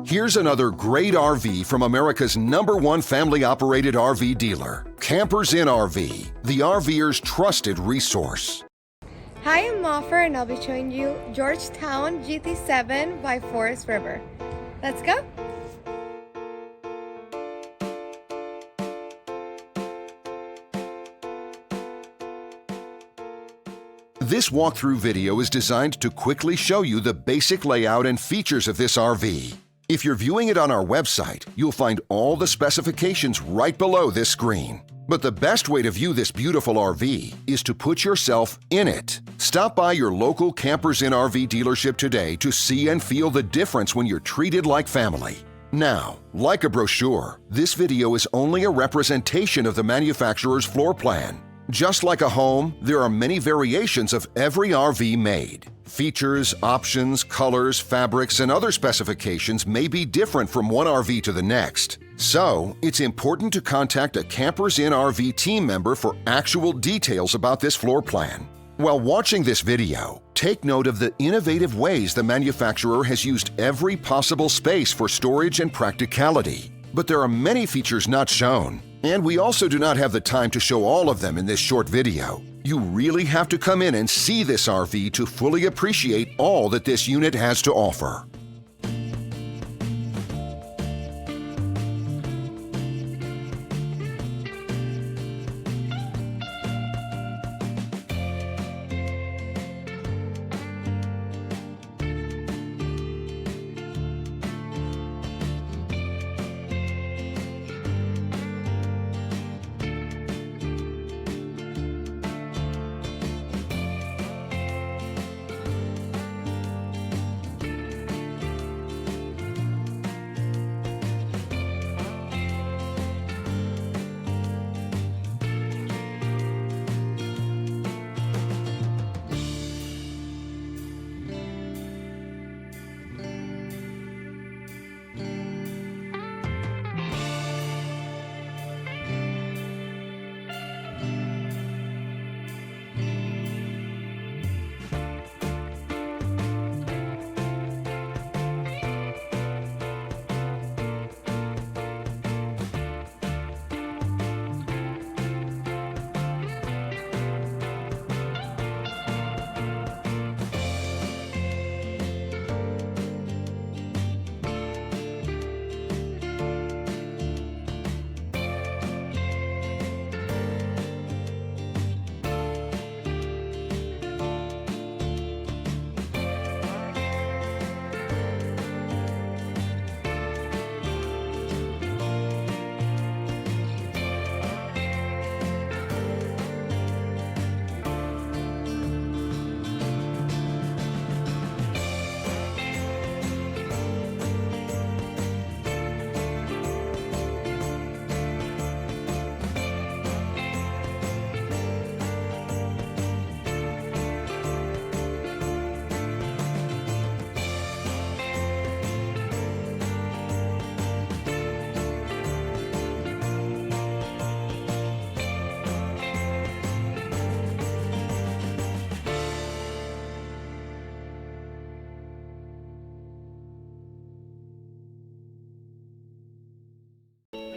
Here's another great RV from America's #1 family-operated RV dealer, Campers Inn RV, the RVer's trusted resource. Hi, I'm Offer and I'll be showing you Georgetown GT7 by Forest River. Let's go! This walkthrough video is designed to quickly show you the basic layout and features of this RV. If you're viewing it on our website, you'll find all the specifications right below this screen. But the best way to view this beautiful RV is to put yourself in it. Stop by your local Campers Inn RV dealership today to see and feel the difference when you're treated like family. Now, like a brochure, this video is only a representation of the manufacturer's floor plan. Just like a home, there are many variations of every RV made. Features, options, colors, fabrics, and other specifications may be different from one RV to the next. So, it's important to contact a Campers Inn RV team member for actual details about this floor plan. While watching this video, take note of the innovative ways the manufacturer has used every possible space for storage and practicality. But there are many features not shown, and we also do not have the time to show all of them in this short video. You really have to come in and see this RV to fully appreciate all that this unit has to offer.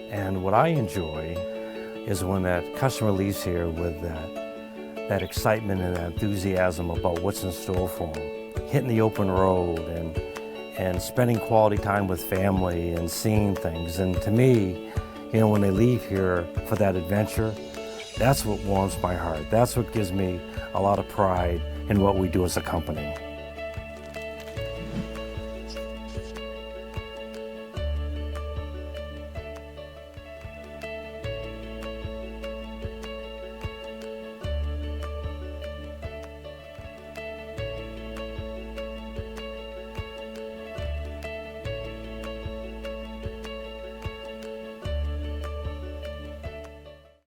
And what I enjoy is when that customer leaves here with that excitement and that enthusiasm about what's in store for them. Hitting the open road and spending quality time with family and seeing things. And to me, you know, when they leave here for that adventure, that's what warms my heart. That's what gives me a lot of pride in what we do as a company.